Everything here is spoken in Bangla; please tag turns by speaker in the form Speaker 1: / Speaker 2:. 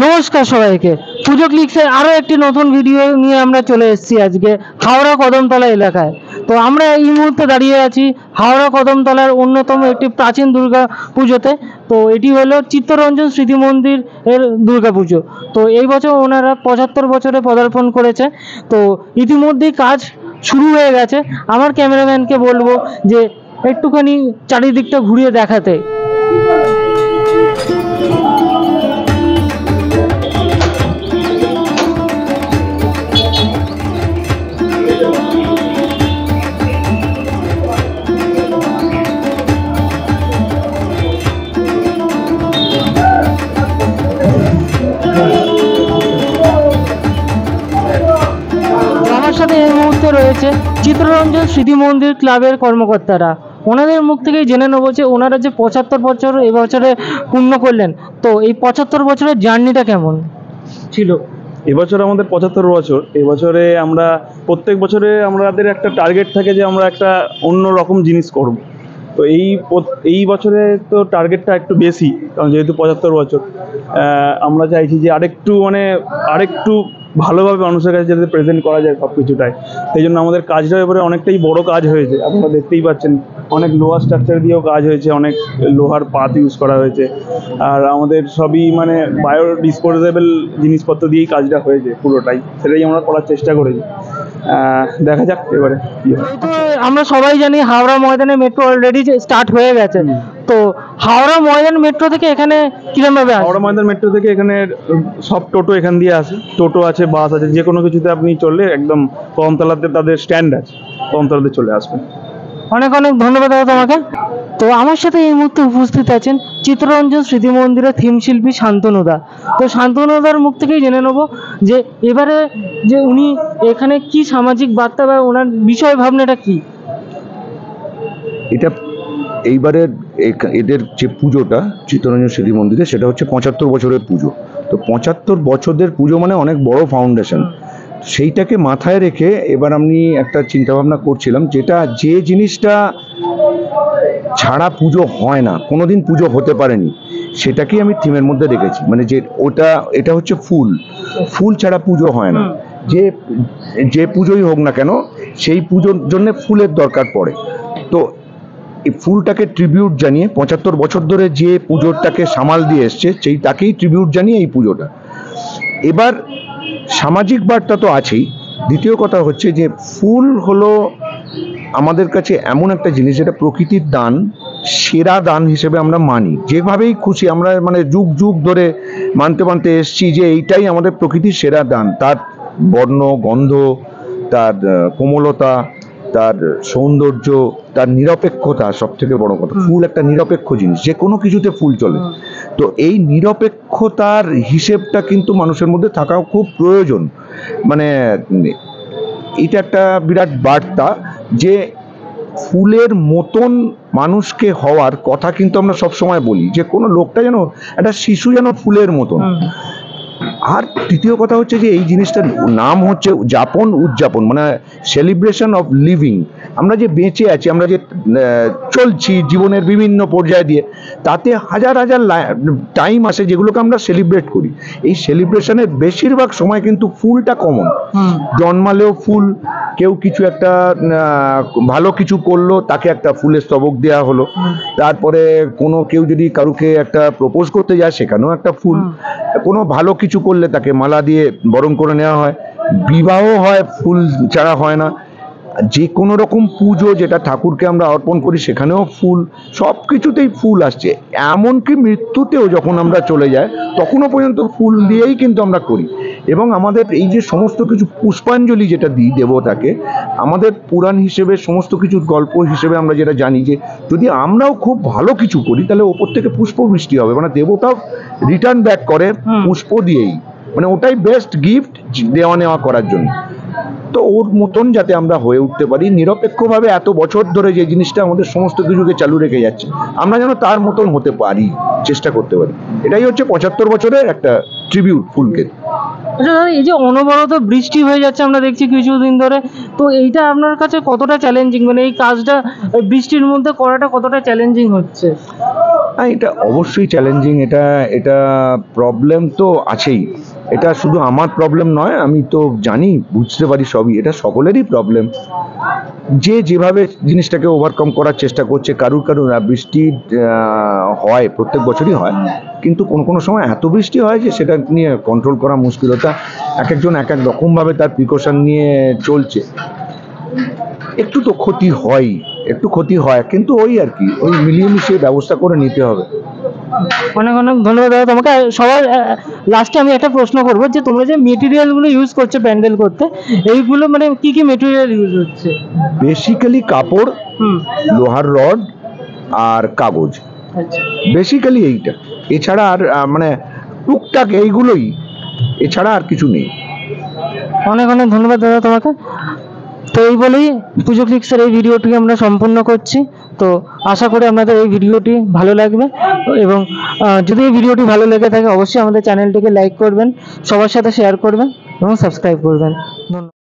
Speaker 1: নমস্কার সবাইকে, পুজো ক্লিক্সের আরও একটি নতুন ভিডিও নিয়ে আমরা চলে এসেছি আজকে হাওড়া কদমতলা এলাকায়। তো আমরা এই মুহূর্তে দাঁড়িয়ে আছি হাওড়া কদমতলার অন্যতম একটি প্রাচীন দুর্গা পুজোতে। তো এটি হলো চিত্তরঞ্জন স্মৃতি মন্দির এর দুর্গা পুজো। তো এই বছর ওনারা 75 বছরে পদার্পণ করেছে। তো ইতিমধ্যেই কাজ শুরু হয়ে গেছে। আমার ক্যামেরাম্যানকে বলবো যে একটুখানি চারিদিকটা ঘুরিয়ে দেখাতে। আমার সাথে এই মুহূর্তে রয়েছে চিত্তরঞ্জন স্মৃতি মন্দির ক্লাবের কর্মকর্তারা। ওনাদের মুখ থেকেই জেনে নেবো যে ওনারা যে 75 বছর এবছরে পূর্ণ করলেন, তো এই 75 বছরের জার্নিটা কেমন ছিল?
Speaker 2: এবছর আমাদের 75 বছর। এবছরে আমরা প্রত্যেক বছরে আমাদের একটা টার্গেট থাকে যে আমরা একটা অন্য রকম জিনিস করব। তো এই বছরে তো টার্গেটটা একটু বেশি, কারণ যেহেতু 75 বছর আমরা চাইছি যে আরেকটু ভালোভাবে মানুষের কাছে যাতে প্রেজেন্ট করা যায় সব কিছুটাই। সেই জন্য আমাদের কাজটার ব্যাপারে অনেকটাই বড় কাজ হয়েছে, আপনারা দেখতেই পাচ্ছেন। অনেক লোহার স্ট্রাকচার দিয়েও কাজ হয়েছে, অনেক লোহার পাত ইউজ করা হয়েছে, আর আমাদের সবই বায়ো ডিসপোজেবল জিনিসপত্র দিয়েই কাজটা হয়েছে পুরোটাই। সেটাই আমরা করার চেষ্টা করেছি। দেখা যাক এবারে কি হয়।
Speaker 1: তো আমরা সবাই জানি হাওড়া ময়দানে মেট্রো অলরেডি স্টার্ট হয়ে গেছে। তো হাওড়া ময়দান মেট্রো থেকে এখানে কিরকম ভাবে
Speaker 2: হাওড়া ময়দান মেট্রো থেকে এখানে সব টোটো এখান দিয়ে আসে, টোটো আছে, বাস আছে, যে কোনো কিছুতে আপনি চললে একদম কদমতলাতে তাদের স্ট্যান্ড আছে, কদমতলাতে চলে আসবেন।
Speaker 1: অনেক অনেক ধন্যবাদ তোমাকে। তো আমার সাথে এই মুহূর্তে উপস্থিত আছেন চিত্তরঞ্জন স্মৃতি মন্দিরের থিম শিল্পী শান্তনুদা। তো শান্তনুদার মুখ থেকেই জেনে নেব যে এবারে যে উনি এখানে কি সামাজিক বার্তা বা ওনার বিষয় ভাবনাটা কি।
Speaker 3: এটা এইবারের এদের যে পুজোটা চিত্তরঞ্জন স্মৃতি মন্দিরে, সেটা হচ্ছে 75 বছরের পুজো। তো 75 বছরের পুজো মানে অনেক বড় ফাউন্ডেশন। সেইটাকে মাথায় রেখে এবার আমি একটা চিন্তাভাবনা করছিলাম, যে জিনিসটা ছাড়া পুজো হয় না, কোনোদিন পুজো হতে পারেনি, সেটাকেই আমি থিমের মধ্যে রেখেছি। মানে যে এটা হচ্ছে ফুল ছাড়া পুজো হয় না। যে পুজোই হোক না কেন, সেই পুজোর জন্য ফুলের দরকার পড়ে। তো এই ফুলটাকে ট্রিবিউট জানিয়ে 75 বছর ধরে যে পুজোটাকে সামাল দিয়ে এসছে, তাকেই ট্রিবিউট জানিয়ে এই পুজোটা। এবার সামাজিক বার্তা তো আছেই, দ্বিতীয় কথা হচ্ছে যে ফুল হলো আমাদের কাছে এমন একটা জিনিস যেটা প্রকৃতির দান, সেরা দান হিসেবে আমরা মানি। যেভাবেই খুশি আমরা যুগ যুগ ধরে মানতে এসছি যে এইটাই আমাদের প্রকৃতির সেরা দান। তার বর্ণ, গন্ধ, তার কোমলতা, তার সৌন্দর্য, তার নিরপেক্ষতা, সব থেকে বড় কথা। ফুল একটা নিরপেক্ষ জিনিস, যে কোনো কিছুতে ফুল চলে। তো এই নিরপেক্ষতার হিসেবটা কিন্তু মানুষের মধ্যে থাকাও খুব প্রয়োজন। এটা একটা বিরাট বার্তা যে ফুলের মতন মানুষকে হওয়ার কথা কিন্তু আমরা সবসময় বলি, যে কোনো লোকটা যেন, একটা শিশু যেন ফুলের মতন। আর তৃতীয় কথা হচ্ছে যে এই জিনিসটার নাম হচ্ছে উদযাপন, সেলিব্রেশন অফ লিভিং। আমরা যে বেঁচে আছি, আমরা যে চলছি জীবনের বিভিন্ন পর্যায় দিয়ে, তাতে হাজার হাজার টাইম আসে যেগুলোকে আমরা সেলিব্রেট করি। এই সেলিব্রেশনের বেশিরভাগ সময় কিন্তু ফুলটা কমন। জন্মালেও ফুল, কেউ কিছু একটা ভালো কিছু করলো, তাকে একটা ফুলের স্তবক দেওয়া হলো। তারপরে কেউ যদি কারুকে একটা প্রপোজ করতে যায়, সেখানেও একটা ফুল। কোনো ভালো কিছু করলে তাকে মালা দিয়ে বরণ করে নেওয়া হয়। বিবাহ হয়, ফুল ছাড়া হয় না। যে কোনো রকম পুজো যেটা ঠাকুরকে আমরা অর্পণ করি, সেখানেও ফুল। সব কিছুতেই ফুল আসছে। এমনকি মৃত্যুতেও যখন আমরা চলে যাই, তখনও পর্যন্ত ফুল দিয়েই কিন্তু আমরা করি। এবং আমাদের এই যে সমস্ত কিছু পুষ্পাঞ্জলি যেটা দিই দেবতাকে, আমাদের পুরাণ হিসেবে, সমস্ত কিছুর গল্প হিসেবে আমরা যেটা জানি, যে যদি আমরাও খুব ভালো কিছু করি, তাহলে ওপর থেকে পুষ্প বৃষ্টি হবে। দেবতাও রিটার্ন ব্যাক করে পুষ্প দিয়েই। ওটাই বেস্ট গিফট দেওয়া নেওয়া করার জন্য। তো ওর মতন যাতে আমরা হয়ে উঠতে পারি নিরপেক্ষভাবে, এত বছর ধরে যে জিনিসটা আমাদের সমস্ত কিছুকে চালু রেখে যাচ্ছে, আমরা যেন তার মতন হতে পারি, চেষ্টা করতে পারি। এটাই হচ্ছে 75 বছরের একটা ট্রিবিউট ফুলকে।
Speaker 1: আচ্ছা দাদা, এই যে অনবরত বৃষ্টি হয়ে যাচ্ছে আমরা দেখছি কিছুদিন ধরে, তো এইটা আপনার কাছে কতটা চ্যালেঞ্জিং? এই কাজটা বৃষ্টির মধ্যে করাটা কতটা চ্যালেঞ্জিং হচ্ছে?
Speaker 3: হ্যাঁ, এটা অবশ্যই চ্যালেঞ্জিং। এটা প্রবলেম তো আছেই। এটা শুধু আমার প্রবলেম নয়, আমি তো জানি, বুঝতে পারি সবই, এটা সকলেরই প্রবলেম। যে যেভাবে জিনিসটাকে ওভারকাম করার চেষ্টা করছে, কারুর বৃষ্টি হয়, প্রত্যেক বছরই হয়, কিন্তু কোনো সময় এত বৃষ্টি হয় যে সেটা নিয়ে কন্ট্রোল করা মুশকিল। ওটা এক একজন এক এক রকমভাবে তার প্রিকশন নিয়ে চলছে। একটু তো ক্ষতি হয়, কিন্তু ওই আর কি, ওই মিলিয়ে মিশিয়ে ব্যবস্থা করে নিতে হবে।
Speaker 1: অনেক অনেক ধন্যবাদ দাদা তোমাকে। সবার লাস্টে আমি একটা প্রশ্ন করবো, যে তোমরা যে মেটেরিয়ালগুলো ইউজ করছো প্যান্ডেল করতে, এইগুলো মানে কি কি মেটেরিয়াল ইউজ হচ্ছে?
Speaker 3: বেসিক্যালি কাপড়,
Speaker 1: হুম।
Speaker 3: লোহার রড আর কাগজ,
Speaker 1: আচ্ছা।
Speaker 3: বেসিক্যালি এইটা। এছাড়া আর মানে টুকটাক এইগুলোই, এছাড়া আর কিছু নেই।
Speaker 1: অনেক অনেক ধন্যবাদ দাদা তোমাকে। তো এই বলেই পুজো ক্লিক্সের এই ভিডিওটি আমরা সম্পূর্ণ করছি। তো আশা করি আপনাদের এই ভিডিওটি ভালো লাগবে, এবং যদি এই ভিডিওটি ভালো লেগে থাকে অবশ্যই আমাদের চ্যানেলটিকে লাইক করবেন, সবার সাথে শেয়ার করবেন এবং সাবস্ক্রাইব করবেন। ধন্যবাদ।